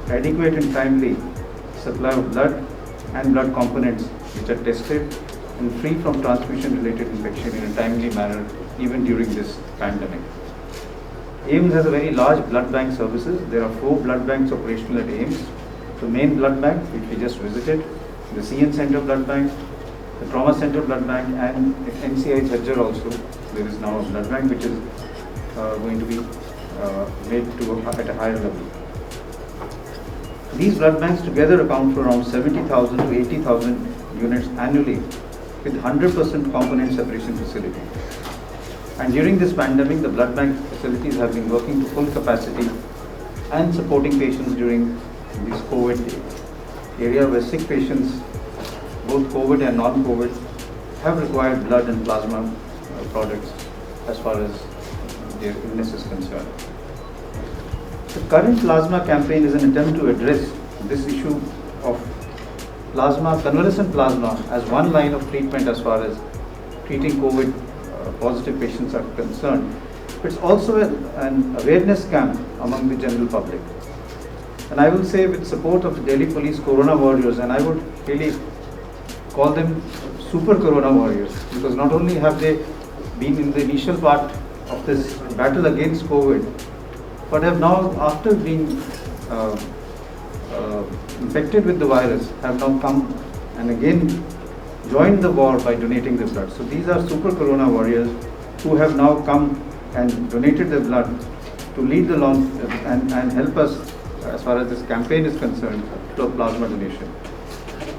Adequate and timely supply of blood and blood components which are tested and free from transmission-related infection in a timely manner even during this pandemic. AIIMS has a very large blood bank services. There are 4 blood banks operational at AIIMS. The main blood bank, which we just visited, the CN Center blood bank, the Trauma Center blood bank, and at NCI Jhajjar also there is now a blood bank which is going to be made at a higher level. These blood banks together account for around 70,000 to 80,000 units annually with 100% component separation facility. And during this pandemic, the blood bank facilities have been working to full capacity and supporting patients during this COVID area where sick patients, both COVID and non-COVID, have required blood and plasma products as far as their illness is concerned. The current plasma campaign is an attempt to address this issue of plasma, convalescent plasma, as one line of treatment as far as treating COVID positive patients are concerned. It's also an awareness camp among the general public. And I will say, with support of the Delhi Police Corona Warriors, and I would really call them super Corona Warriors, because not only have they been in the initial part of this battle against COVID, but have now, after being infected with the virus, have now come and again joined the war by donating their blood. So these are super Corona Warriors who have now come and donated their blood to lead the launch and help us as far as this campaign is concerned to plasma donation.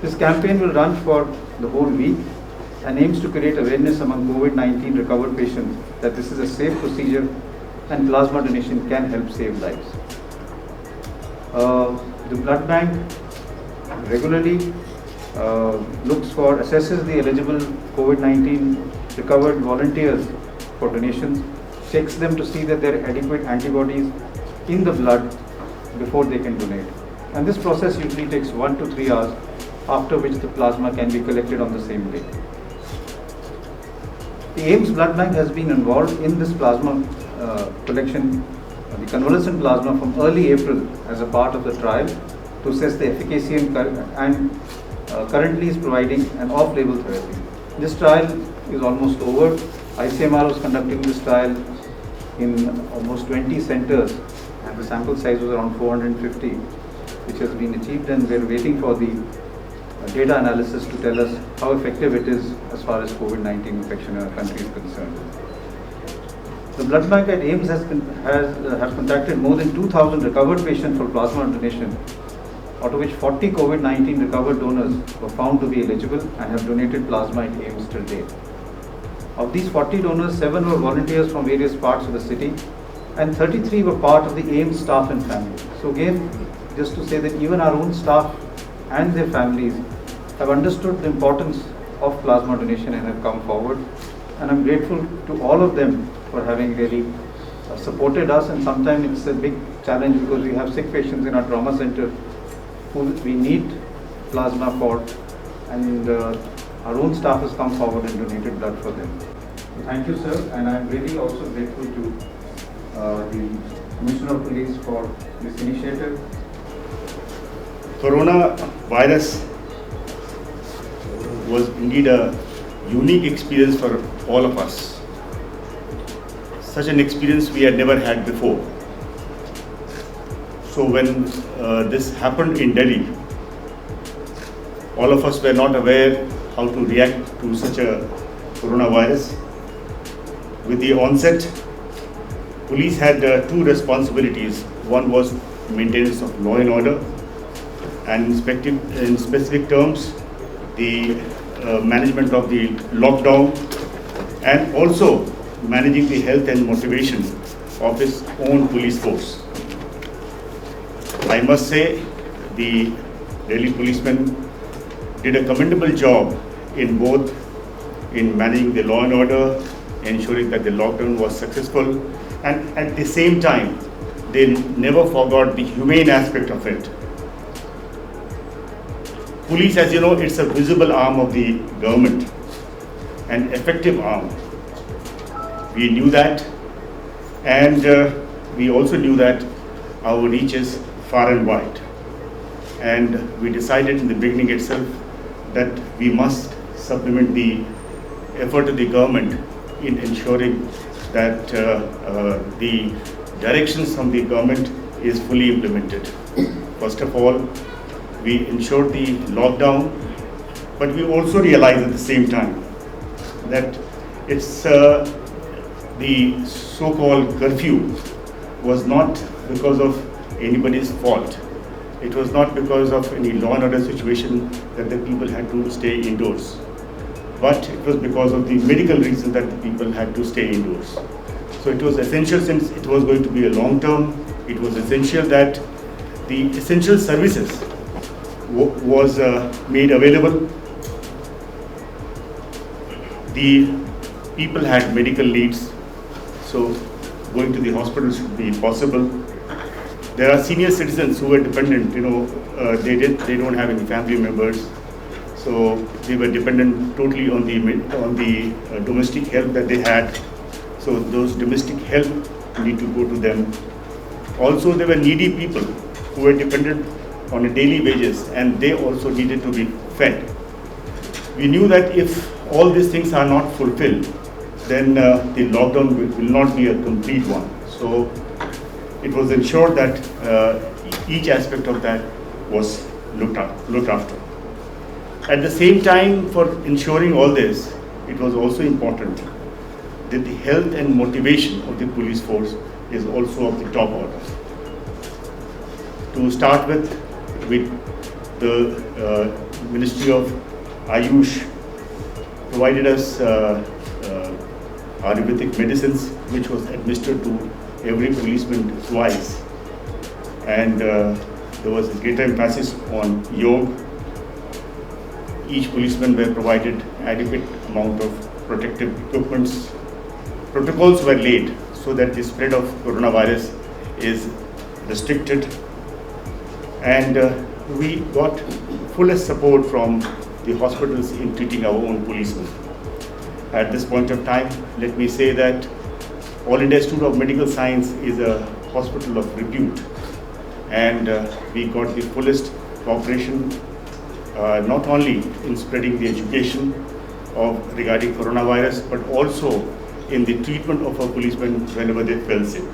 This campaign will run for the whole week and aims to create awareness among COVID-19 recovered patients that this is a safe procedure and plasma donation can help save lives. The blood bank regularly assesses the eligible COVID-19 recovered volunteers for donations, checks them to see that there are adequate antibodies in the blood before they can donate. And this process usually takes 1 to 3 hours, after which the plasma can be collected on the same day. The AIIMS blood bank has been involved in this plasma collection, the convalescent plasma, from early April as a part of the trial to assess the efficacy and currently is providing an off-label therapy. This trial is almost over. ICMR was conducting this trial in almost 20 centers and the sample size was around 450, which has been achieved, and we're waiting for the data analysis to tell us how effective it is as far as COVID-19 infection in our country is concerned. The blood bank at AIIMS has contacted more than 2,000 recovered patients for plasma donation, out of which 40 COVID-19 recovered donors were found to be eligible and have donated plasma at AIIMS till date. Of these 40 donors, 7 were volunteers from various parts of the city and 33 were part of the AIIMS staff and family. So again, just to say that even our own staff and their families have understood the importance of plasma donation and have come forward. And I'm grateful to all of them for having really supported us, and sometimes it's a big challenge because we have sick patients in our trauma center who we need plasma for, and our own staff has come forward and donated blood for them. So thank you, sir, and I'm really also grateful to the Commissioner of Police for this initiative. Coronavirus was indeed a unique experience for all of us. Such an experience we had never had before. So when this happened in Delhi, all of us were not aware how to react to such a coronavirus. With the onset, police had two responsibilities. One was maintenance of law and order, and in specific terms, the management of the lockdown, and also managing the health and motivation of his own police force. I must say the Delhi policemen did a commendable job in both in managing the law and order, ensuring that the lockdown was successful, and at the same time they never forgot the humane aspect of it. Police, as you know, it's a visible arm of the government, an effective arm. We knew that, and we also knew that our reach is far and wide. And we decided in the beginning itself that we must supplement the effort of the government in ensuring that the directions from the government is fully implemented. First of all, we ensured the lockdown, but we also realized at the same time that it's the so-called curfew was not because of anybody's fault. It was not because of any law and order situation that the people had to stay indoors, but it was because of the medical reason that the people had to stay indoors. So it was essential, since it was going to be a long term, it was essential that the essential services was made available. The people had medical needs, so going to the hospital should be possible. There are senior citizens who were dependent, they don't have any family members, so they were dependent totally on the domestic help that they had. So those domestic help need to go to them. Also, there were needy people who were dependent on a daily wages, and they also needed to be fed. We knew that if all these things are not fulfilled, then the lockdown will not be a complete one. So it was ensured that each aspect of that was looked after. At the same time, for ensuring all this, it was also important that the health and motivation of the police force is also of the top order. To start with the Ministry of Ayush provided us Ayurvedic medicines, which was administered to every policeman twice, and there was a greater emphasis on yoga. Each policeman were provided adequate amount of protective equipments. Protocols were laid so that the spread of coronavirus is restricted, and we got fullest support from the hospitals in treating our own policemen. At this point of time, let me say that All India Institute of Medical Science is a hospital of repute, and we got the fullest cooperation, not only in spreading the education regarding coronavirus, but also in the treatment of our policemen whenever they fell sick.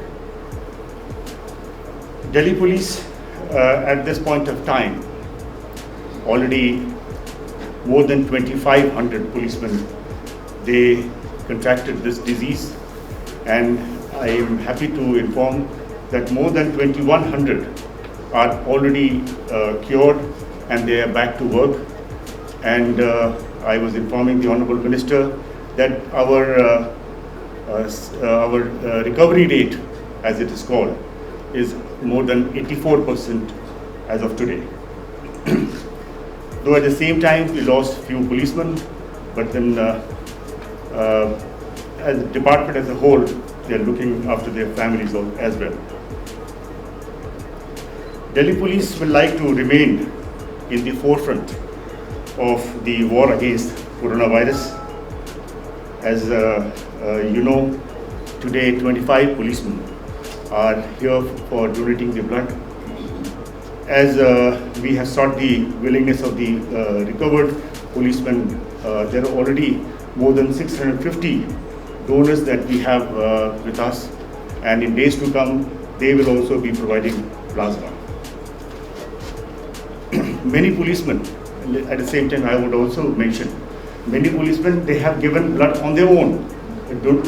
Delhi Police, at this point of time, already more than 2,500 policemen, they contracted this disease, and I am happy to inform that more than 2,100 are already cured and they are back to work. And I was informing the Honorable Minister that our recovery rate, as it is called, is more than 84% as of today. Though at the same time we lost few policemen, but then as a department as a whole, they are looking after their families as well. Delhi Police will like to remain in the forefront of the war against coronavirus. As you know, today 25 policemen are here for donating the blood. As we have sought the willingness of the recovered policemen, there are already more than 650 donors that we have with us, and in days to come, they will also be providing plasma. Many policemen, at the same time I would also mention, many policemen, they have given blood on their own,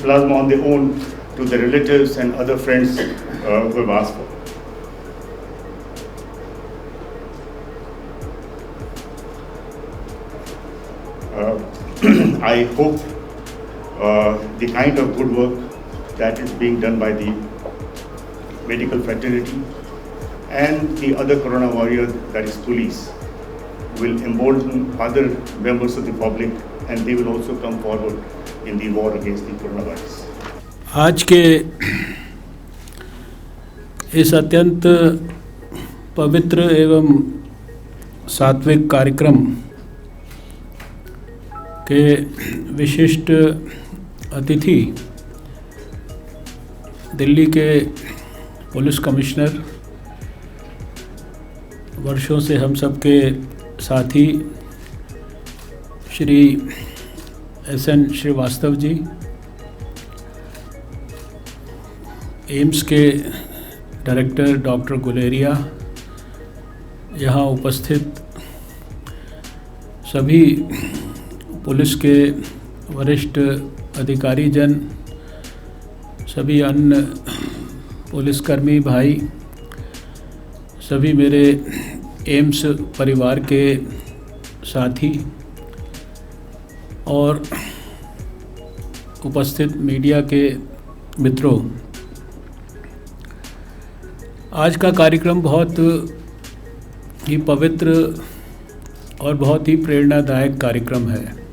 plasma on their own to their relatives and other friends who have asked for. I hope the kind of good work that is being done by the medical fraternity and the other corona warrior, that is police, will embolden other members of the public, and they will also come forward in the war against the coronavirus. आज के इस अत्यंत पवित्र एवं सात्विक कार्यक्रम के विशिष्ट अतिथि दिल्ली के पुलिस कमिश्नर, वर्षों से हम सबके साथी श्री SN श्रीवास्तव जी, एम्स के डायरेक्टर डॉक्टर गुलेरिया, यहाँ उपस्थित सभी पुलिस के वरिष्ठ अधिकारी जन, सभी अन्य पुलिसकर्मी भाई, सभी मेरे एम्स परिवार के साथी और उपस्थित मीडिया के मित्रों, आज का कार्यक्रम बहुत ही पवित्र और बहुत ही प्रेरणादायक कार्यक्रम है।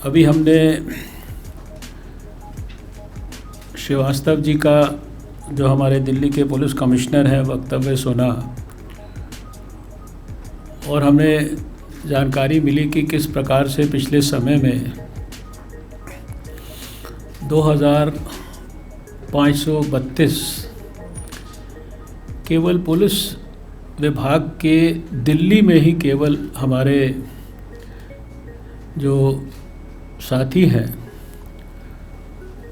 अभी हमने श्रीवास्तव जी का, जो हमारे दिल्ली के पुलिस कमिश्नर हैं, वक्तव्य सुना और हमें जानकारी मिली कि किस प्रकार से पिछले समय में 2532 केवल पुलिस विभाग के दिल्ली में ही केवल हमारे जो साथी हैं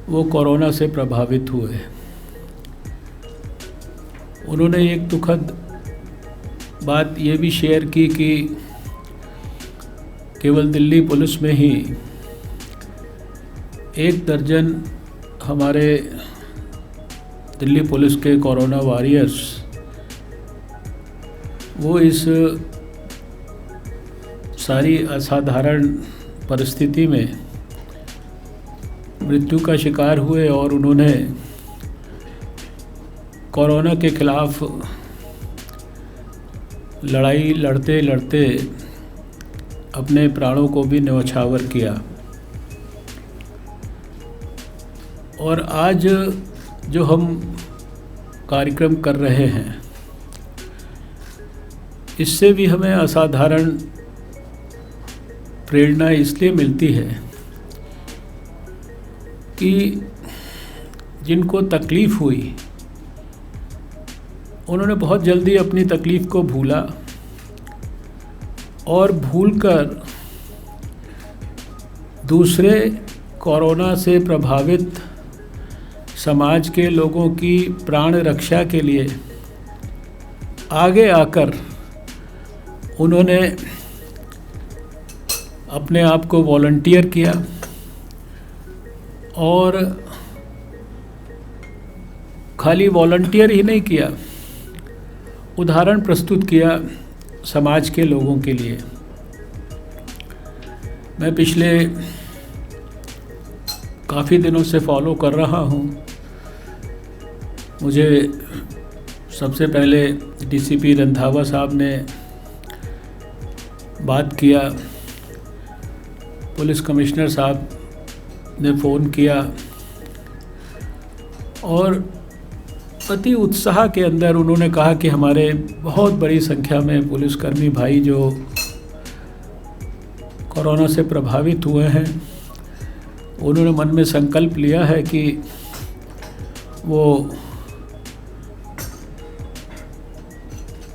वो कोरोना से प्रभावित हुए। उन्होंने एक दुखद बात ये भी शेयर की कि केवल दिल्ली पुलिस में ही 1 दर्जन हमारे दिल्ली पुलिस के कोरोना वॉरियर्स वो इस सारी असाधारण परिस्थिति में मृत्यु का शिकार हुए और उन्होंने कोरोना के खिलाफ लड़ाई लड़ते लड़ते अपने प्राणों को भी न्यौछावर किया। और आज जो हम कार्यक्रम कर रहे हैं, इससे भी हमें असाधारण प्रेरणा इसलिए मिलती है कि जिनको तकलीफ़ हुई उन्होंने बहुत जल्दी अपनी तकलीफ़ को भूला और भूलकर दूसरे कोरोना से प्रभावित समाज के लोगों की प्राण रक्षा के लिए आगे आकर उन्होंने अपने आप को वॉलंटियर किया और खाली वॉलंटियर ही नहीं किया, उदाहरण प्रस्तुत किया समाज के लोगों के लिए। मैं पिछले काफ़ी दिनों से फॉलो कर रहा हूँ। मुझे सबसे पहले डीसीपी रंधावा साहब ने बात किया, पुलिस कमिश्नर साहब ने फ़ोन किया और अति उत्साह के अंदर उन्होंने कहा कि हमारे बहुत बड़ी संख्या में पुलिसकर्मी भाई जो कोरोना से प्रभावित हुए हैं, उन्होंने मन में संकल्प लिया है कि वो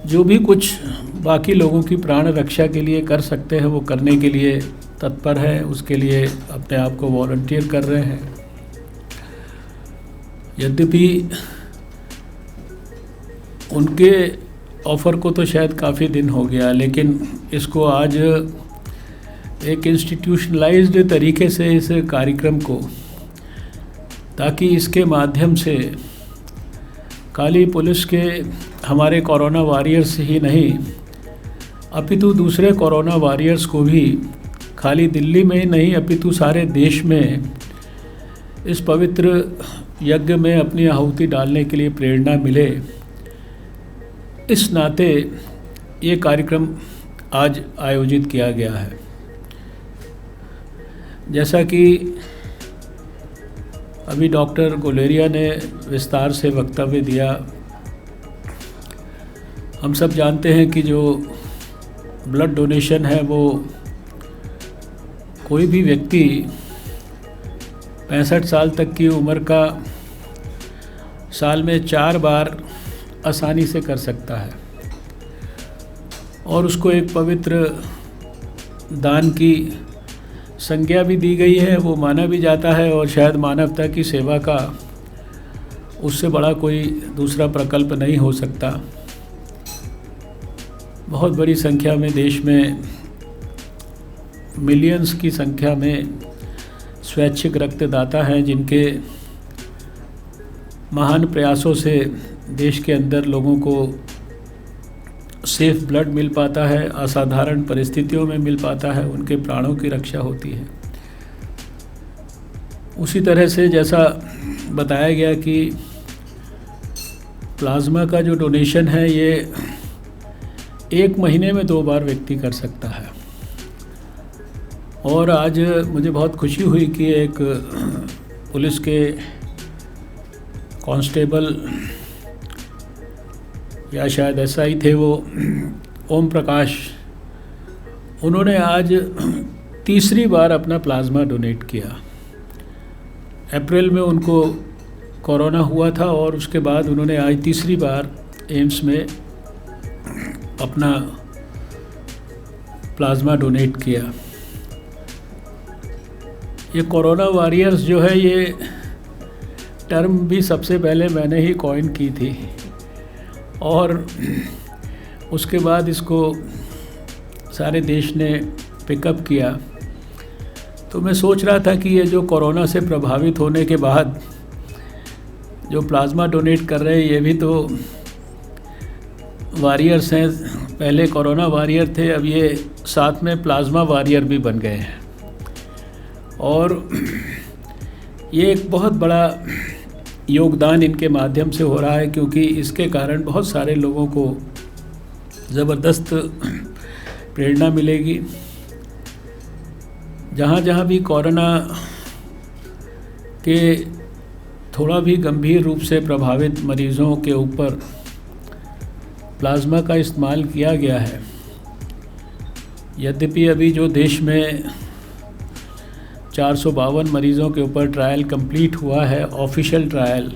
जो भी कुछ बाकी लोगों की प्राण रक्षा के लिए कर सकते हैं वो करने के लिए तत्पर है, उसके लिए अपने आप को वॉलंटियर कर रहे हैं। यद्यपि उनके ऑफ़र को तो शायद काफ़ी दिन हो गया, लेकिन इसको आज एक इंस्टीट्यूशनलाइज्ड तरीके से इस कार्यक्रम को, ताकि इसके माध्यम से खाली पुलिस के हमारे कोरोना वॉरियर्स ही नहीं अपितु दूसरे कोरोना वॉरियर्स को भी खाली दिल्ली में ही नहीं अपितु सारे देश में इस पवित्र यज्ञ में अपनी आहुति डालने के लिए प्रेरणा मिले। इस नाते ये कार्यक्रम आज आयोजित किया गया है। जैसा कि अभी डॉक्टर गुलेरिया ने विस्तार से वक्तव्य दिया, हम सब जानते हैं कि जो ब्लड डोनेशन है वो कोई भी व्यक्ति 65 साल तक की उम्र का साल में 4 बार आसानी से कर सकता है और उसको एक पवित्र दान की संज्ञा भी दी गई है। वो माना भी जाता है और शायद मानवता की सेवा का उससे बड़ा कोई दूसरा प्रकल्प नहीं हो सकता। बहुत बड़ी संख्या में देश में मिलियंस की संख्या में स्वैच्छिक रक्तदाता हैं जिनके महान प्रयासों से देश के अंदर लोगों को सेफ ब्लड मिल पाता है, असाधारण परिस्थितियों में मिल पाता है, उनके प्राणों की रक्षा होती है। उसी तरह से जैसा बताया गया कि प्लाज्मा का जो डोनेशन है ये 1 महीने में 2 बार व्यक्ति कर सकता है। और आज मुझे बहुत खुशी हुई कि एक पुलिस के कांस्टेबल या शायद ऐसा ही थे वो, ओम प्रकाश, उन्होंने आज तीसरी बार अपना प्लाज्मा डोनेट किया। अप्रैल में उनको कोरोना हुआ था और उसके बाद उन्होंने आज तीसरी बार एम्स में अपना प्लाज्मा डोनेट किया। ये कोरोना वॉरियर्स जो है, ये टर्म भी सबसे पहले मैंने ही कॉइन की थी और उसके बाद इसको सारे देश ने पिकअप किया। तो मैं सोच रहा था कि ये जो कोरोना से प्रभावित होने के बाद जो प्लाज्मा डोनेट कर रहे हैं ये भी तो वॉरियर्स हैं। पहले कोरोना वॉरियर थे, अब ये साथ में प्लाज्मा वॉरियर भी बन गए हैं और ये एक बहुत बड़ा योगदान इनके माध्यम से हो रहा है, क्योंकि इसके कारण बहुत सारे लोगों को ज़बरदस्त प्रेरणा मिलेगी। जहाँ जहाँ भी कोरोना के थोड़ा भी गंभीर रूप से प्रभावित मरीज़ों के ऊपर प्लाज्मा का इस्तेमाल किया गया है, यद्यपि अभी जो देश में 452 मरीज़ों के ऊपर ट्रायल कंप्लीट हुआ है, ऑफिशियल ट्रायल,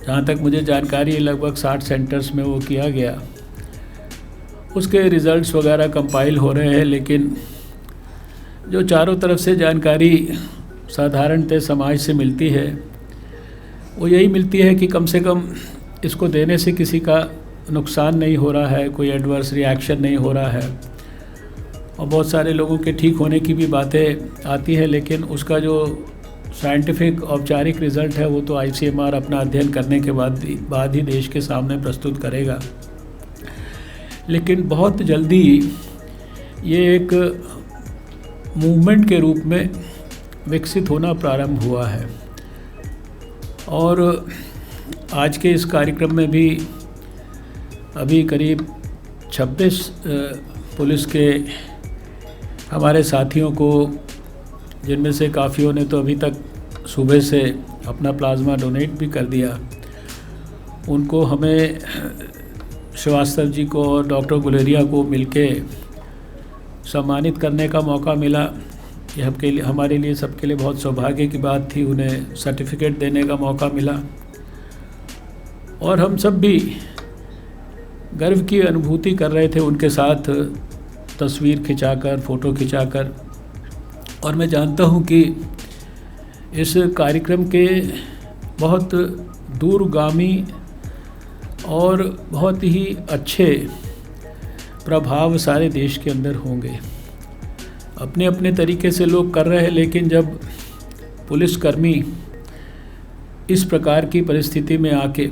जहाँ तक मुझे जानकारी है लगभग 60 सेंटर्स में वो किया गया। उसके रिज़ल्ट्स वगैरह कंपाइल हो रहे हैं, लेकिन जो चारों तरफ से जानकारी साधारणतः समाज से मिलती है वो यही मिलती है कि कम से कम इसको देने से किसी का नुकसान नहीं हो रहा है, कोई एडवर्स रिएक्शन नहीं हो रहा है और बहुत सारे लोगों के ठीक होने की भी बातें आती है, लेकिन उसका जो साइंटिफिक औपचारिक रिज़ल्ट है वो तो ICMR अपना अध्ययन करने के बाद ही देश के सामने प्रस्तुत करेगा। लेकिन बहुत जल्दी ये एक मूवमेंट के रूप में विकसित होना प्रारंभ हुआ है और आज के इस कार्यक्रम में भी अभी करीब 26 पुलिस के हमारे साथियों को, जिनमें से काफ़ियों ने तो अभी तक सुबह से अपना प्लाज्मा डोनेट भी कर दिया। उनको हमें श्रीवास्तव जी को और डॉक्टर गुलेरिया को मिलके सम्मानित करने का मौका मिला। ये हमारे लिए सबके लिए बहुत सौभाग्य की बात थी। उन्हें सर्टिफिकेट देने का मौका मिला और हम सब भी गर्व की अनुभूति कर रहे थे उनके साथ तस्वीर खिंचाकर, फ़ोटो खिंचाकर। और मैं जानता हूँ कि इस कार्यक्रम के बहुत दूरगामी और बहुत ही अच्छे प्रभाव सारे देश के अंदर होंगे। अपने अपने तरीके से लोग कर रहे हैं, लेकिन जब पुलिसकर्मी इस प्रकार की परिस्थिति में आके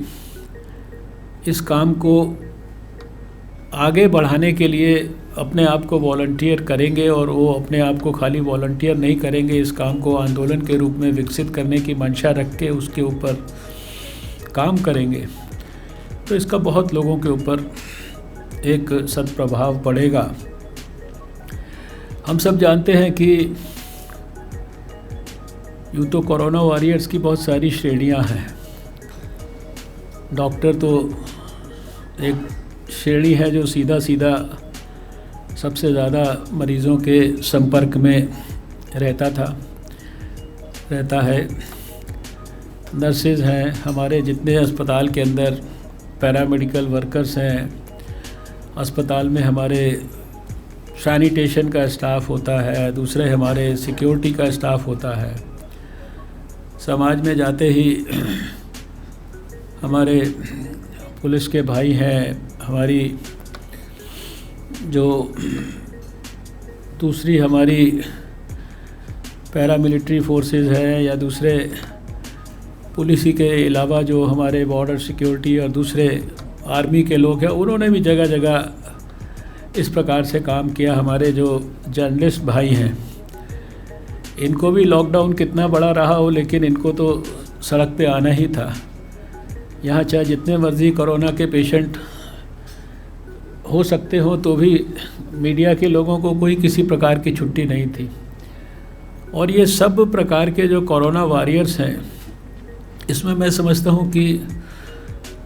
इस काम को आगे बढ़ाने के लिए अपने आप को वॉलंटियर करेंगे, और वो अपने आप को खाली वॉलंटियर नहीं करेंगे, इस काम को आंदोलन के रूप में विकसित करने की मंशा रख के उसके ऊपर काम करेंगे, तो इसका बहुत लोगों के ऊपर एक सद्प्रभाव पड़ेगा। हम सब जानते हैं कि यूँ तो कोरोना वॉरियर्स की बहुत सारी श्रेणियां हैं। डॉक्टर तो एक श्रेणी है जो सीधा सीधा सबसे ज़्यादा मरीज़ों के संपर्क में रहता है। नर्सेज हैं, हमारे जितने अस्पताल के अंदर पैरामेडिकल वर्कर्स हैं, अस्पताल में हमारे सैनिटेशन का स्टाफ होता है, दूसरे हमारे सिक्योरिटी का स्टाफ होता है। समाज में जाते ही हमारे पुलिस के भाई हैं, हमारी जो दूसरी हमारी पैरामिलिट्री फोर्सेस हैं, या दूसरे पुलिस के अलावा जो हमारे बॉर्डर सिक्योरिटी और दूसरे आर्मी के लोग हैं, उन्होंने भी जगह जगह इस प्रकार से काम किया। हमारे जो जर्नलिस्ट भाई हैं, इनको भी लॉकडाउन कितना बड़ा रहा हो, लेकिन इनको तो सड़क पे आना ही था। यहाँ चाहे जितने मर्जी कोरोना के पेशेंट हो सकते हो, तो भी मीडिया के लोगों को कोई किसी प्रकार की छुट्टी नहीं थी। और ये सब प्रकार के जो कोरोना वॉरियर्स हैं, इसमें मैं समझता हूँ कि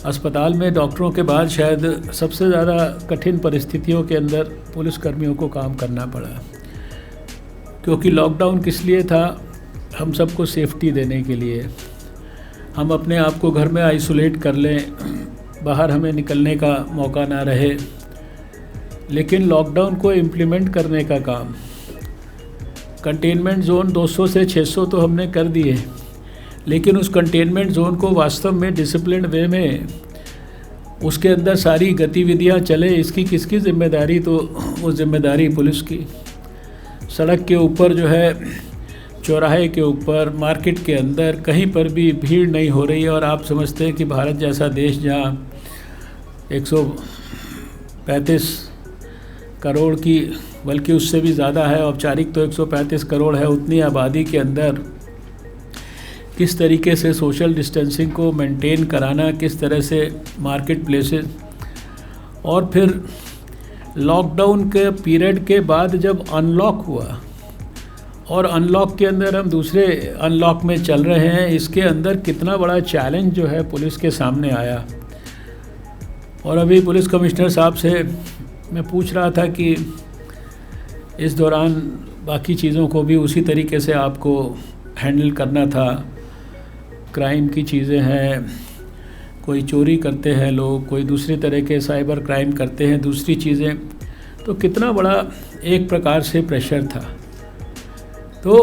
अस्पताल में डॉक्टरों के बाद शायद सबसे ज़्यादा कठिन परिस्थितियों के अंदर पुलिसकर्मियों को काम करना पड़ा, क्योंकि लॉकडाउन किस लिए था? हम सबको सेफ्टी देने के लिए। हम अपने आप को घर में आइसोलेट कर लें, बाहर हमें निकलने का मौका ना रहे। लेकिन लॉकडाउन को इम्प्लीमेंट करने का काम, कंटेनमेंट जोन 200 से 600 तो हमने कर दिए, लेकिन उस कंटेनमेंट जोन को वास्तव में डिसिप्लिन वे में उसके अंदर सारी गतिविधियां चले, इसकी किसकी जिम्मेदारी? तो वो जिम्मेदारी पुलिस की। सड़क के ऊपर जो है, चौराहे के ऊपर, मार्केट के अंदर कहीं पर भी भीड़ नहीं हो रही है। और आप समझते हैं कि भारत जैसा देश जहाँ 135 करोड़ की, बल्कि उससे भी ज़्यादा है, औपचारिक तो 135 करोड़ है, उतनी आबादी के अंदर किस तरीके से सोशल डिस्टेंसिंग को मेंटेन कराना, किस तरह से मार्केट प्लेसेस, और फिर लॉकडाउन के पीरियड के बाद जब अनलॉक हुआ, और अनलॉक के अंदर हम दूसरे अनलॉक में चल रहे हैं, इसके अंदर कितना बड़ा चैलेंज जो है पुलिस के सामने आया। और अभी पुलिस कमिश्नर साहब से मैं पूछ रहा था कि इस दौरान बाकी चीज़ों को भी उसी तरीके से आपको हैंडल करना था। क्राइम की चीज़ें हैं, कोई चोरी करते हैं लोग, कोई दूसरी तरह के साइबर क्राइम करते हैं, दूसरी चीज़ें, तो कितना बड़ा एक प्रकार से प्रेशर था। तो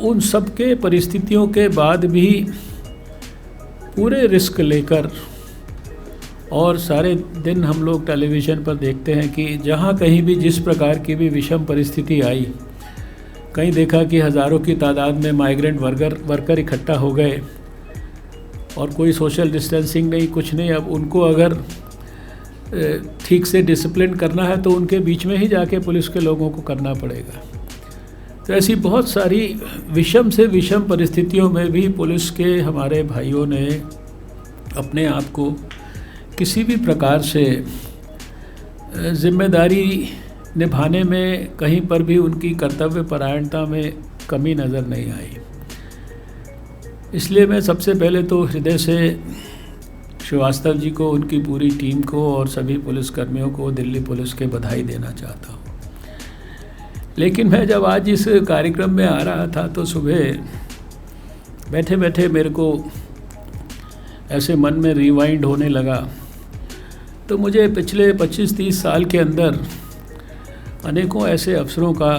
उन सब के परिस्थितियों के बाद भी पूरे रिस्क लेकर, और सारे दिन हम लोग टेलीविज़न पर देखते हैं कि जहाँ कहीं भी जिस प्रकार की भी विषम परिस्थिति आई, कहीं देखा कि हज़ारों की तादाद में माइग्रेंट वर्कर इकट्ठा हो गए, और कोई सोशल डिस्टेंसिंग नहीं, कुछ नहीं। अब उनको अगर ठीक से डिसिप्लिन करना है तो उनके बीच में ही जाके पुलिस के लोगों को करना पड़ेगा। तो ऐसी बहुत सारी विषम से विषम परिस्थितियों में भी पुलिस के हमारे भाइयों ने अपने आप को किसी भी प्रकार से जिम्मेदारी निभाने में कहीं पर भी उनकी कर्तव्य परायणता में कमी नज़र नहीं आई। इसलिए मैं सबसे पहले तो हृदय से श्रीवास्तव जी को, उनकी पूरी टीम को और सभी पुलिसकर्मियों को दिल्ली पुलिस के बधाई देना चाहता हूँ। लेकिन मैं जब आज इस कार्यक्रम में आ रहा था तो सुबह बैठे बैठे मेरे को ऐसे मन में रिवाइंड होने लगा, तो मुझे पिछले 25-30 साल के अंदर अनेकों ऐसे अवसरों का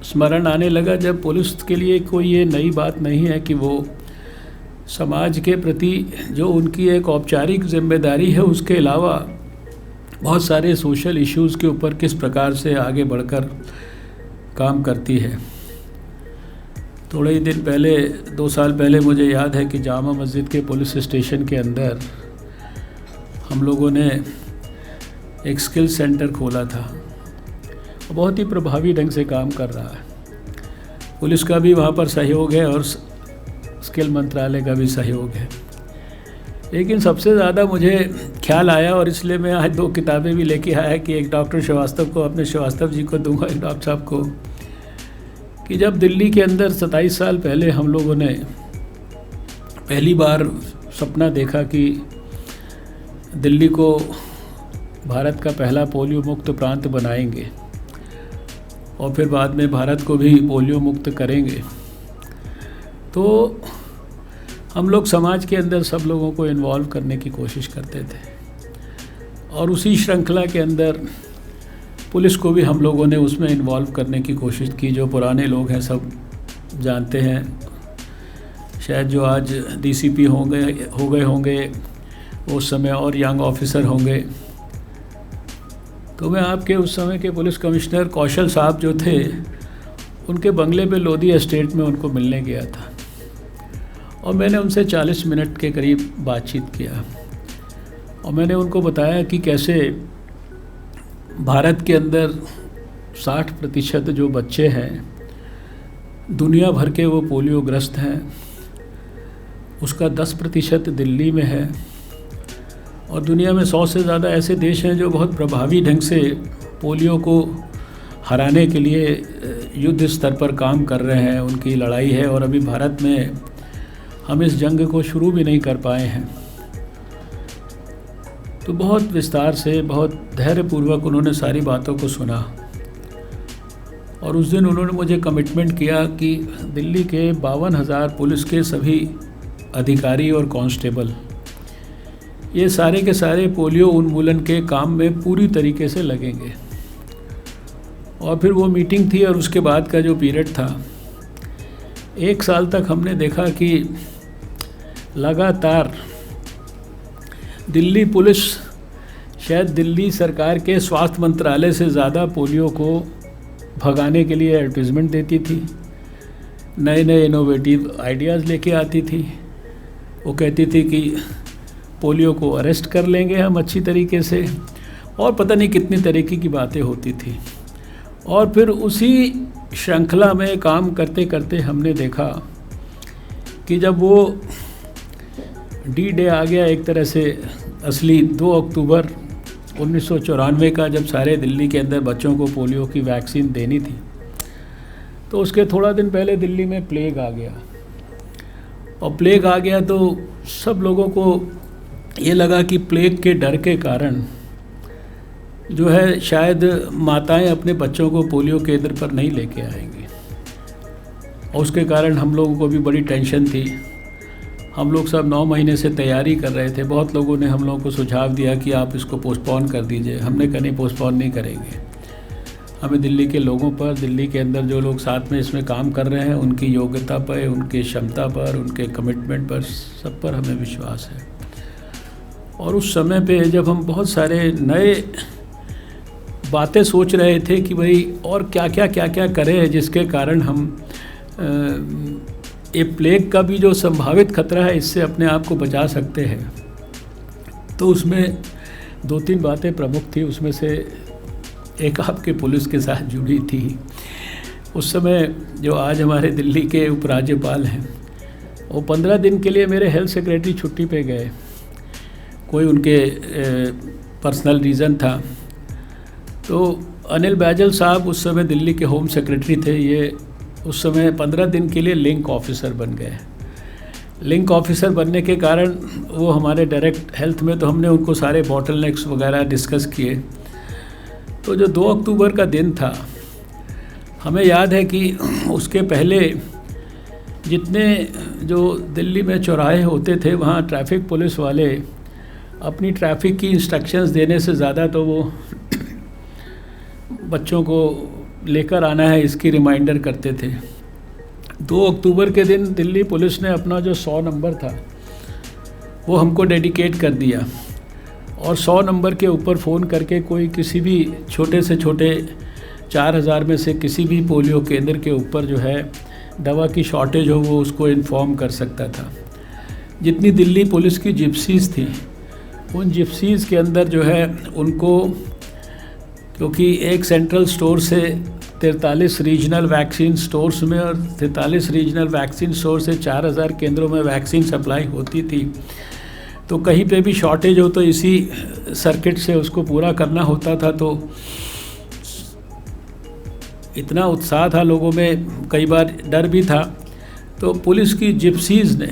स्मरण आने लगा जब पुलिस के लिए कोई ये नई बात नहीं है कि वो समाज के प्रति जो उनकी एक औपचारिक जिम्मेदारी है उसके अलावा बहुत सारे सोशल इश्यूज़ के ऊपर किस प्रकार से आगे बढ़कर काम करती है। थोड़े ही दिन पहले, 2 साल पहले मुझे याद है कि जामा मस्जिद के पुलिस स्टेशन के अंदर हम लोगों ने एक स्किल सेंटर खोला था। बहुत ही प्रभावी ढंग से काम कर रहा है। पुलिस का भी वहाँ पर सहयोग है और स्किल मंत्रालय का भी सहयोग है। लेकिन सबसे ज़्यादा मुझे ख्याल आया, और इसलिए मैं आज 2 किताबें भी लेके आया कि एक डॉक्टर श्रीवास्तव को, अपने श्रीवास्तव जी को दूंगा, एक डॉक्टर साहब को, कि जब दिल्ली के अंदर 27 साल पहले हम लोगों ने पहली बार सपना देखा कि दिल्ली को भारत का पहला पोलियो मुक्त प्रांत बनाएंगे और फिर बाद में भारत को भी पोलियो मुक्त करेंगे, तो हम लोग समाज के अंदर सब लोगों को इन्वॉल्व करने की कोशिश करते थे। और उसी श्रृंखला के अंदर पुलिस को भी हम लोगों ने उसमें इन्वॉल्व करने की कोशिश की। जो पुराने लोग हैं सब जानते हैं, शायद जो आज डीसीपी हो गए होंगे उस समय और यंग ऑफिसर होंगे। तो मैं आपके उस समय के पुलिस कमिश्नर कौशल साहब जो थे, उनके बंगले पे लोधी एस्टेट में उनको मिलने गया था और मैंने उनसे 40 मिनट के करीब बातचीत किया और मैंने उनको बताया कि कैसे भारत के अंदर 60% जो बच्चे हैं दुनिया भर के वो पोलियो ग्रस्त हैं, उसका 10% दिल्ली में है और दुनिया में 100 से ज़्यादा ऐसे देश हैं जो बहुत प्रभावी ढंग से पोलियो को हराने के लिए युद्ध स्तर पर काम कर रहे हैं। उनकी लड़ाई है और अभी भारत में हम इस जंग को शुरू भी नहीं कर पाए हैं। तो बहुत विस्तार से, बहुत धैर्यपूर्वक उन्होंने सारी बातों को सुना और उस दिन उन्होंने मुझे कमिटमेंट किया कि दिल्ली के 52,000 पुलिस के सभी अधिकारी और कांस्टेबल ये सारे के सारे पोलियो उन्मूलन के काम में पूरी तरीके से लगेंगे। और फिर वो मीटिंग थी और उसके बाद का जो पीरियड था, 1 साल तक हमने देखा कि लगातार दिल्ली पुलिस शायद दिल्ली सरकार के स्वास्थ्य मंत्रालय से ज़्यादा पोलियो को भगाने के लिए एडवर्टीज़मेंट देती थी, नए नए इनोवेटिव आइडियाज़ लेके आती थी। वो कहती थी कि पोलियो को अरेस्ट कर लेंगे हम अच्छी तरीके से, और पता नहीं कितनी तरीके की बातें होती थी। और फिर उसी श्रृंखला में काम करते करते हमने देखा कि जब वो डी डे आ गया, एक तरह से असली 2 अक्टूबर 1994 का, जब सारे दिल्ली के अंदर बच्चों को पोलियो की वैक्सीन देनी थी, तो उसके थोड़ा दिन पहले दिल्ली में प्लेग आ गया। और प्लेग आ गया तो सब लोगों को ये लगा कि प्लेग के डर के कारण जो है शायद माताएं अपने बच्चों को पोलियो केंद्र पर नहीं लेके आएंगी, और उसके कारण हम लोगों को भी बड़ी टेंशन थी। हम लोग सब 9 महीने से तैयारी कर रहे थे। बहुत लोगों ने हम लोगों को सुझाव दिया कि आप इसको पोस्टपोन कर दीजिए। हमने कहा नहीं, पोस्टपोन नहीं करेंगे। हमें दिल्ली के लोगों पर, दिल्ली के अंदर जो लोग साथ में इसमें काम कर रहे हैं, उनकी योग्यता पर, उनकी क्षमता पर, उनके कमिटमेंट पर, सब पर हमें विश्वास है। और उस समय पे जब हम बहुत सारे नए बातें सोच रहे थे कि भाई और क्या क्या करें जिसके कारण हम ये प्लेग का भी जो संभावित खतरा है इससे अपने आप को बचा सकते हैं, तो उसमें 2-3 बातें प्रमुख थी। उसमें से एक आपके पुलिस के साथ जुड़ी थी। उस समय जो आज हमारे दिल्ली के उपराज्यपाल हैं, वो 15 दिन के लिए मेरे हेल्थ सेक्रेटरी छुट्टी पे गए। कोई उनके पर्सनल रीज़न था। तो अनिल बैजल साहब उस समय दिल्ली के होम सेक्रेटरी थे। ये उस समय 15 दिन के लिए लिंक ऑफिसर बन गए। लिंक ऑफिसर बनने के कारण वो हमारे डायरेक्ट हेल्थ में, तो हमने उनको सारे बॉटलनेक्स वगैरह डिस्कस किए। तो जो 2 अक्टूबर का दिन था, हमें याद है कि उसके पहले जितने जो दिल्ली में चौराहे होते थे वहाँ ट्रैफिक पुलिस वाले अपनी ट्रैफिक की इंस्ट्रक्शंस देने से ज़्यादा तो वो बच्चों को लेकर आना है इसकी रिमाइंडर करते थे। 2 अक्टूबर के दिन दिल्ली पुलिस ने अपना जो 100 नंबर था वो हमको डेडिकेट कर दिया, और 100 नंबर के ऊपर फ़ोन करके कोई किसी भी छोटे से छोटे 4000 में से किसी भी पोलियो केंद्र के ऊपर जो है दवा की शॉर्टेज हो वो उसको इन्फॉर्म कर सकता था। जितनी दिल्ली पुलिस की जिप्सीज़ थी, उन जिप्सीज़ के अंदर जो है उनको, क्योंकि एक सेंट्रल स्टोर से 43 रीजनल वैक्सीन स्टोर्स में और 43 रीजनल वैक्सीन स्टोर से 4000 केंद्रों में वैक्सीन सप्लाई होती थी, तो कहीं पे भी शॉर्टेज हो तो इसी सर्किट से उसको पूरा करना होता था। तो इतना उत्साह था लोगों में, कई बार डर भी था। तो पुलिस की जिप्सीज़ ने,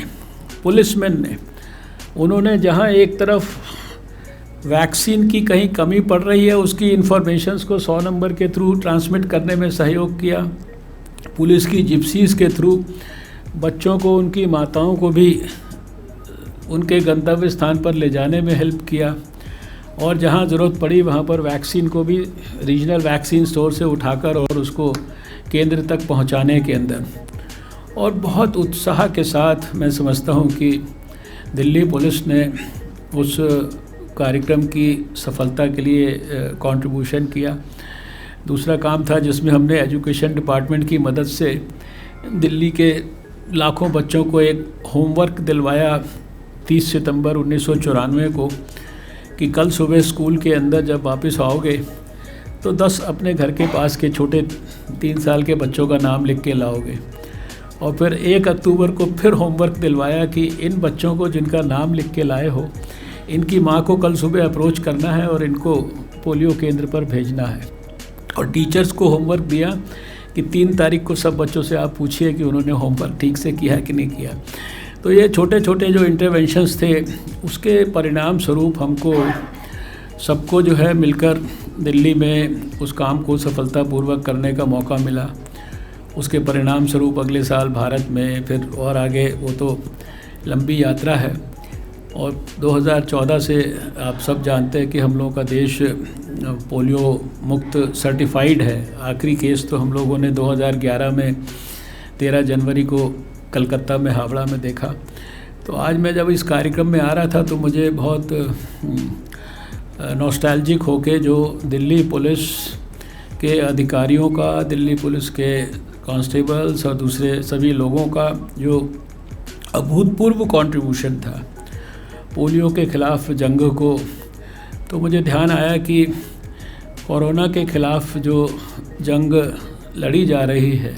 पुलिसमैन ने, उन्होंने जहाँ एक तरफ वैक्सीन की कहीं कमी पड़ रही है उसकी इन्फॉर्मेशंस को 100 नंबर के थ्रू ट्रांसमिट करने में सहयोग किया, पुलिस की जिप्सीज़ के थ्रू बच्चों को, उनकी माताओं को भी उनके गंतव्य स्थान पर ले जाने में हेल्प किया, और जहां ज़रूरत पड़ी वहां पर वैक्सीन को भी रीजनल वैक्सीन स्टोर से उठाकर और उसको केंद्र तक पहुंचाने के अंदर, और बहुत उत्साह के साथ मैं समझता हूं कि दिल्ली पुलिस ने उस कार्यक्रम की सफलता के लिए कंट्रीब्यूशन किया। दूसरा काम था जिसमें हमने एजुकेशन डिपार्टमेंट की मदद से दिल्ली के लाखों बच्चों को एक होमवर्क दिलवाया 30 सितंबर 1994 को, कि कल सुबह स्कूल के अंदर जब वापस आओगे तो 10 अपने घर के पास के छोटे 3 साल के बच्चों का नाम लिख के लाओगे। और फिर 1 अक्टूबर को फिर होमवर्क दिलवाया कि इन बच्चों को जिनका नाम लिख के लाए हो, इनकी माँ को कल सुबह अप्रोच करना है और इनको पोलियो केंद्र पर भेजना है। और टीचर्स को होमवर्क दिया कि 3 तारीख को सब बच्चों से आप पूछिए कि उन्होंने होमवर्क ठीक से किया कि नहीं किया। तो ये छोटे छोटे जो इंटरवेंशंस थे उसके परिणाम स्वरूप हमको सबको जो है मिलकर दिल्ली में उस काम को सफलतापूर्वक करने का मौका मिला। उसके परिणाम स्वरूप अगले साल भारत में, फिर और आगे वो तो लंबी यात्रा है। और 2014 से आप सब जानते हैं कि हम लोगों का देश पोलियो मुक्त सर्टिफाइड है। आखिरी केस तो हम लोगों ने 2011 में 13 जनवरी को कलकत्ता में, हावड़ा में देखा। तो आज मैं जब इस कार्यक्रम में आ रहा था तो मुझे बहुत नॉस्टैल्जिक होके जो दिल्ली पुलिस के अधिकारियों का, दिल्ली पुलिस के कांस्टेबल्स और दूसरे सभी लोगों का जो अभूतपूर्व कंट्रीब्यूशन था पोलियो के ख़िलाफ़ जंग को, तो मुझे ध्यान आया कि कोरोना के ख़िलाफ़ जो जंग लड़ी जा रही है,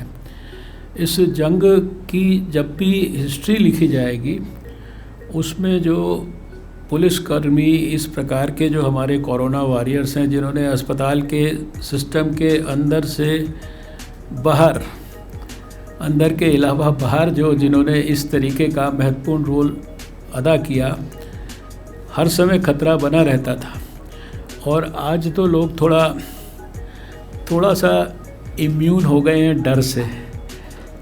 इस जंग की जब भी हिस्ट्री लिखी जाएगी उसमें जो पुलिसकर्मी, इस प्रकार के जो हमारे कोरोना वॉरियर्स हैं जिन्होंने अस्पताल के सिस्टम के अंदर से बाहर, अंदर के अलावा बाहर जो जिन्होंने इस तरीके का महत्वपूर्ण रोल अदा किया, हर समय खतरा बना रहता था। और आज तो लोग थोड़ा सा इम्यून हो गए हैं डर से,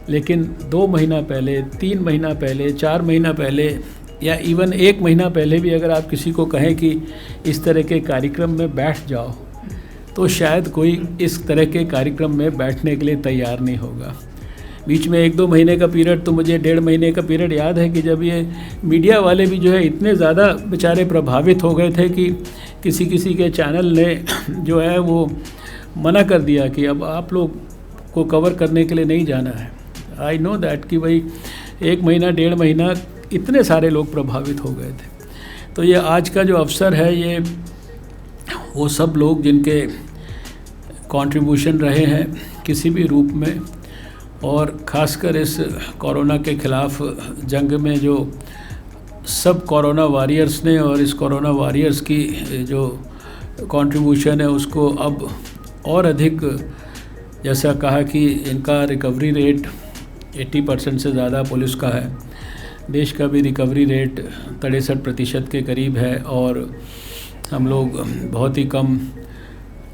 लेकिन 2 महीना पहले, 3 महीना पहले, 4 महीना पहले या इवन 1 महीना पहले भी अगर आप किसी को कहें कि इस तरह के कार्यक्रम में बैठ जाओ, तो शायद कोई इस तरह के कार्यक्रम में बैठने के लिए तैयार नहीं होगा। बीच में 1-2 महीने का पीरियड, तो मुझे 1.5 महीने का पीरियड याद है कि जब ये मीडिया वाले भी जो है इतने ज़्यादा बेचारे प्रभावित हो गए थे कि किसी के चैनल ने जो है वो मना कर दिया कि अब आप लोग को कवर करने के लिए नहीं जाना है। आई नो दैट कि भाई 1 महीना, 1.5 महीना इतने सारे लोग प्रभावित हो गए थे। तो ये आज का जो अवसर है, ये वो सब लोग जिनके कंट्रीब्यूशन रहे हैं किसी भी रूप में, और ख़ासकर इस कोरोना के ख़िलाफ़ जंग में जो सब कोरोना वॉरियर्स ने, और इस कोरोना वॉरियर्स की जो कंट्रीब्यूशन है उसको अब और अधिक, जैसा कहा कि इनका रिकवरी रेट 80% से ज़्यादा पुलिस का है, देश का भी रिकवरी रेट 63% के करीब है और हम लोग बहुत ही कम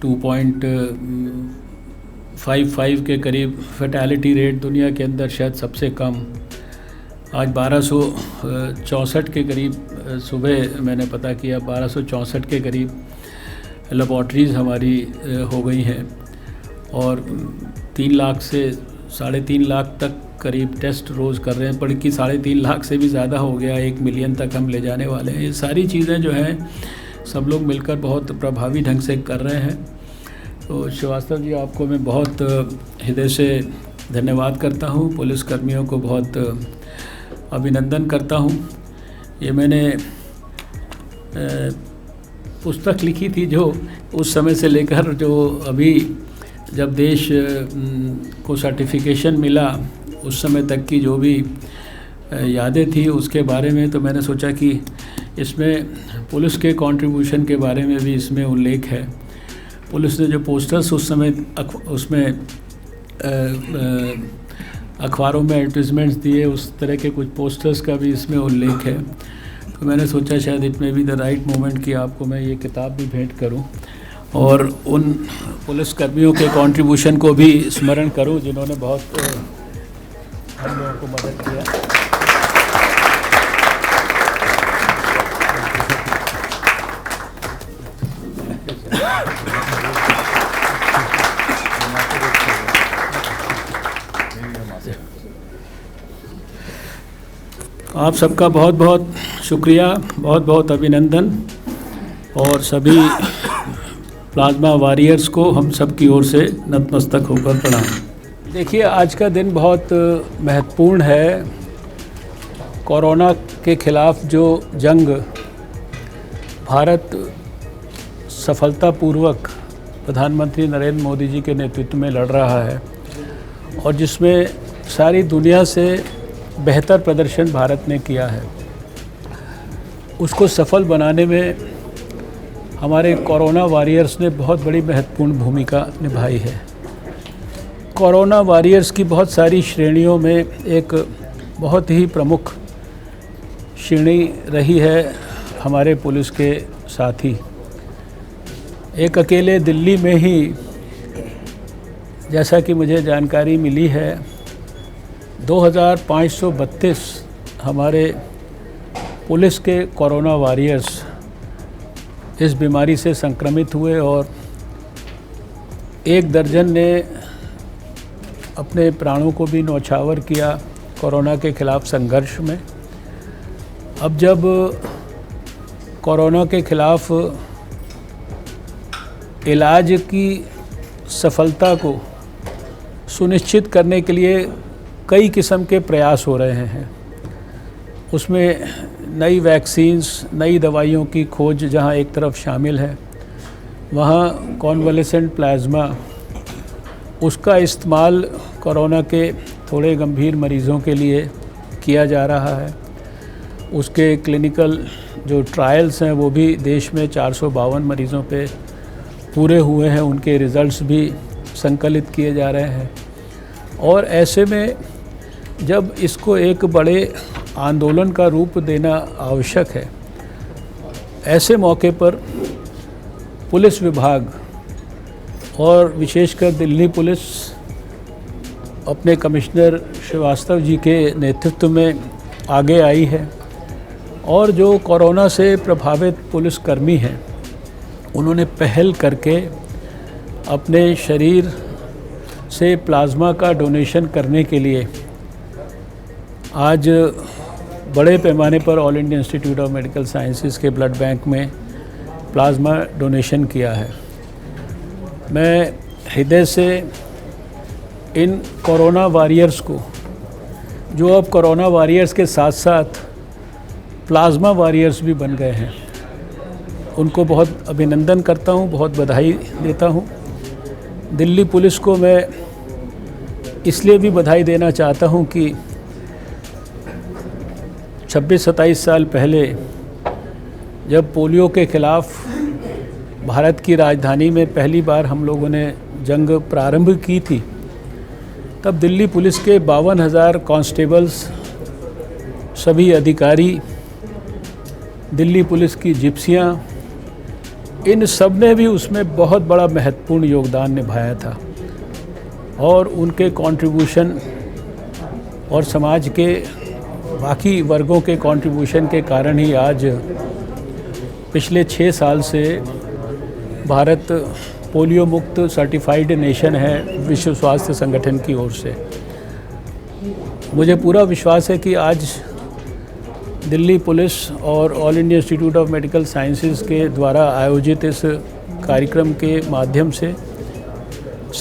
2.55 के करीब फैटेलिटी रेट दुनिया के अंदर शायद सबसे कम। आज 1264 के करीब सुबह मैंने पता किया 1264 के करीब लेबॉर्ट्रीज़ हमारी हो गई हैं और 3 लाख से 3.5 लाख तक करीब टेस्ट रोज़ कर रहे हैं, बल्कि 3.5 लाख से भी ज़्यादा हो गया, 1 मिलियन तक हम ले जाने वाले हैं। ये सारी चीज़ें जो हैं सब लोग मिलकर बहुत प्रभावी ढंग से कर रहे हैं। तो श्रीवास्तव जी, आपको मैं बहुत हृदय से धन्यवाद करता हूँ, पुलिस कर्मियों को बहुत अभिनंदन करता हूँ। ये मैंने पुस्तक लिखी थी जो उस समय से लेकर जो अभी जब देश को सर्टिफिकेशन मिला उस समय तक की जो भी यादें थी उसके बारे में, तो मैंने सोचा कि इसमें पुलिस के कंट्रीब्यूशन के बारे में भी इसमें उल्लेख है। पुलिस ने जो पोस्टर्स उस समय उसमें अखबारों में एडवर्टीजमेंट्स दिए, उस तरह के कुछ पोस्टर्स का भी इसमें उल्लेख है। तो मैंने सोचा शायद इट में भी द राइट मोमेंट कि आपको मैं ये किताब भी भेंट करूं और उन पुलिस कर्मियों के कंट्रीब्यूशन को भी स्मरण करूं जिन्होंने बहुत हम लोगों को मदद किया। आप सबका बहुत बहुत शुक्रिया, बहुत बहुत अभिनंदन और सभी प्लाज्मा वॉरियर्स को हम सब की ओर से नतमस्तक होकर प्रणाम। देखिए, आज का दिन बहुत महत्वपूर्ण है। कोरोना के ख़िलाफ़ जो जंग भारत सफलतापूर्वक प्रधानमंत्री नरेंद्र मोदी जी के नेतृत्व में लड़ रहा है और जिसमें सारी दुनिया से बेहतर प्रदर्शन भारत ने किया है, उसको सफल बनाने में हमारे कोरोना वॉरियर्स ने बहुत बड़ी महत्वपूर्ण भूमिका निभाई है। कोरोना वॉरियर्स की बहुत सारी श्रेणियों में एक बहुत ही प्रमुख श्रेणी रही है हमारे पुलिस के साथी। एक अकेले दिल्ली में ही, जैसा कि मुझे जानकारी मिली है, 2532 हमारे पुलिस के कोरोना वॉरियर्स इस बीमारी से संक्रमित हुए और 1 दर्जन ने अपने प्राणों को भी न्यौछावर किया कोरोना के ख़िलाफ़ संघर्ष में। अब जब कोरोना के ख़िलाफ़ इलाज की सफलता को सुनिश्चित करने के लिए कई किस्म के प्रयास हो रहे हैं, उसमें नई वैक्सीन्स, नई दवाइयों की खोज जहां एक तरफ शामिल है, वहां कॉन्वलेसेंट प्लाज्मा, उसका इस्तेमाल कोरोना के थोड़े गंभीर मरीज़ों के लिए किया जा रहा है। उसके क्लिनिकल जो ट्रायल्स हैं वो भी देश में 452 मरीज़ों पे पूरे हुए हैं, उनके रिज़ल्ट्स भी संकलित किए जा रहे हैं। और ऐसे में जब इसको एक बड़े आंदोलन का रूप देना आवश्यक है, ऐसे मौके पर पुलिस विभाग और विशेषकर दिल्ली पुलिस अपने कमिश्नर श्रीवास्तव जी के नेतृत्व में आगे आई है और जो कोरोना से प्रभावित पुलिसकर्मी हैं उन्होंने पहल करके अपने शरीर से प्लाज्मा का डोनेशन करने के लिए आज बड़े पैमाने पर all India institute of medical sciences के ब्लड बैंक में प्लाज्मा डोनेशन किया है। मैं हृदय से इन कोरोना वॉरियर्स को, जो अब कोरोना वॉरियर्स के साथ साथ प्लाज्मा वॉरियर्स भी बन गए हैं, उनको बहुत अभिनंदन करता हूं, बहुत बधाई देता हूं। दिल्ली पुलिस को मैं इसलिए भी बधाई देना चाहता हूं कि 26-27 साल पहले जब पोलियो के ख़िलाफ़ भारत की राजधानी में पहली बार हम लोगों ने जंग प्रारंभ की थी, तब दिल्ली पुलिस के 52,000 कांस्टेबल्स सभी अधिकारी, दिल्ली पुलिस की जिप्सियाँ, इन सब ने भी उसमें बहुत बड़ा महत्वपूर्ण योगदान निभाया था और उनके कंट्रीब्यूशन और समाज के बाकी वर्गों के कंट्रीब्यूशन के कारण ही आज पिछले 6 साल से भारत पोलियो मुक्त सर्टिफाइड नेशन है विश्व स्वास्थ्य संगठन की ओर से। मुझे पूरा विश्वास है कि आज दिल्ली पुलिस और all India institute of medical sciences के द्वारा आयोजित इस कार्यक्रम के माध्यम से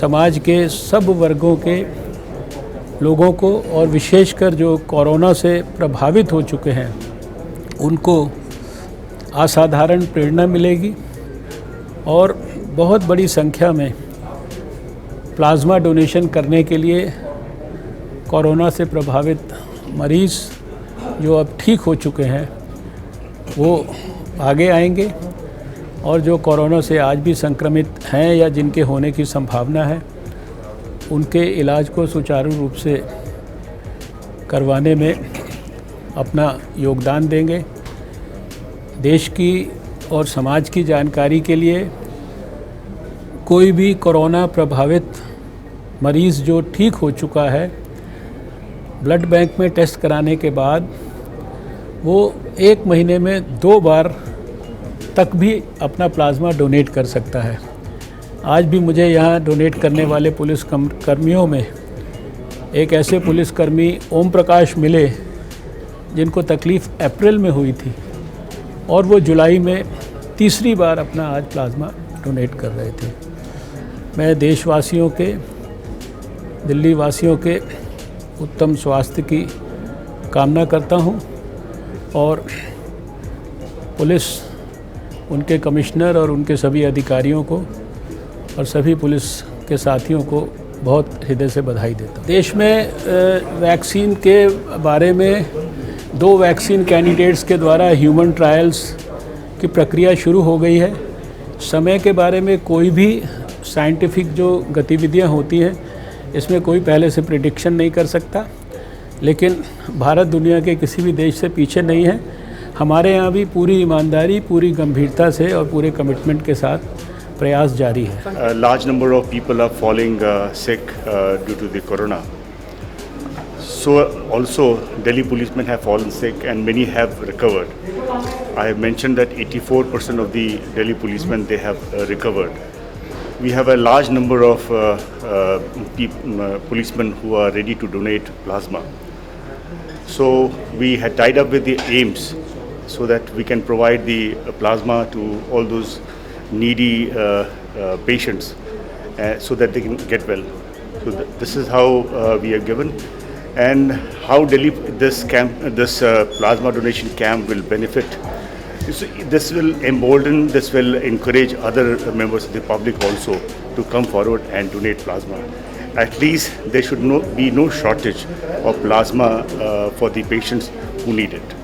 समाज के सब वर्गों के लोगों को और विशेषकर जो कोरोना से प्रभावित हो चुके हैं उनको असाधारण प्रेरणा मिलेगी और बहुत बड़ी संख्या में प्लाज्मा डोनेशन करने के लिए कोरोना से प्रभावित मरीज़ जो अब ठीक हो चुके हैं वो आगे आएंगे और जो कोरोना से आज भी संक्रमित हैं या जिनके होने की संभावना है उनके इलाज को सुचारू रूप से करवाने में अपना योगदान देंगे। देश की और समाज की जानकारी के लिए कोई भी कोरोना प्रभावित मरीज़ जो ठीक हो चुका है ब्लड बैंक में टेस्ट कराने के बाद वो 1 महीने में 2 बार तक भी अपना प्लाज्मा डोनेट कर सकता है। आज भी मुझे यहाँ डोनेट करने वाले पुलिस कर्मियों में एक ऐसे पुलिसकर्मी ओम प्रकाश मिले जिनको तकलीफ़ अप्रैल में हुई थी और वो जुलाई में तीसरी बार अपना आज प्लाज्मा डोनेट कर रहे थे। मैं देशवासियों के, दिल्ली वासियों के उत्तम स्वास्थ्य की कामना करता हूं और पुलिस, उनके कमिश्नर और उनके सभी अधिकारियों को और सभी पुलिस के साथियों को बहुत हृदय से बधाई देता हूं। देश में वैक्सीन के बारे में 2 वैक्सीन कैंडिडेट्स के द्वारा ह्यूमन ट्रायल्स की प्रक्रिया शुरू हो गई है। समय के बारे में कोई भी साइंटिफिक जो गतिविधियां होती हैं इसमें कोई पहले से प्रिडिक्शन नहीं कर सकता, लेकिन भारत दुनिया के किसी भी देश से पीछे नहीं है। हमारे यहाँ भी पूरी ईमानदारी, पूरी गंभीरता से और पूरे कमिटमेंट के साथ प्रयास जारी है। Large number of people are falling sick due to the corona. So also Delhi policemen have fallen sick and many have recovered. I have mentioned that 84% of the Delhi policemen, they have recovered. We have a large number of policemen who are ready to donate plasma. So we had tied up with the AIIMS so that we can provide the plasma to all those needy patients so that they can get well. So this is how we are given, and how Delhi this plasma donation camp will benefit. This will embolden, this will encourage other members of the public also to come forward and donate plasma. At least there should be no shortage of plasma for the patients who need it.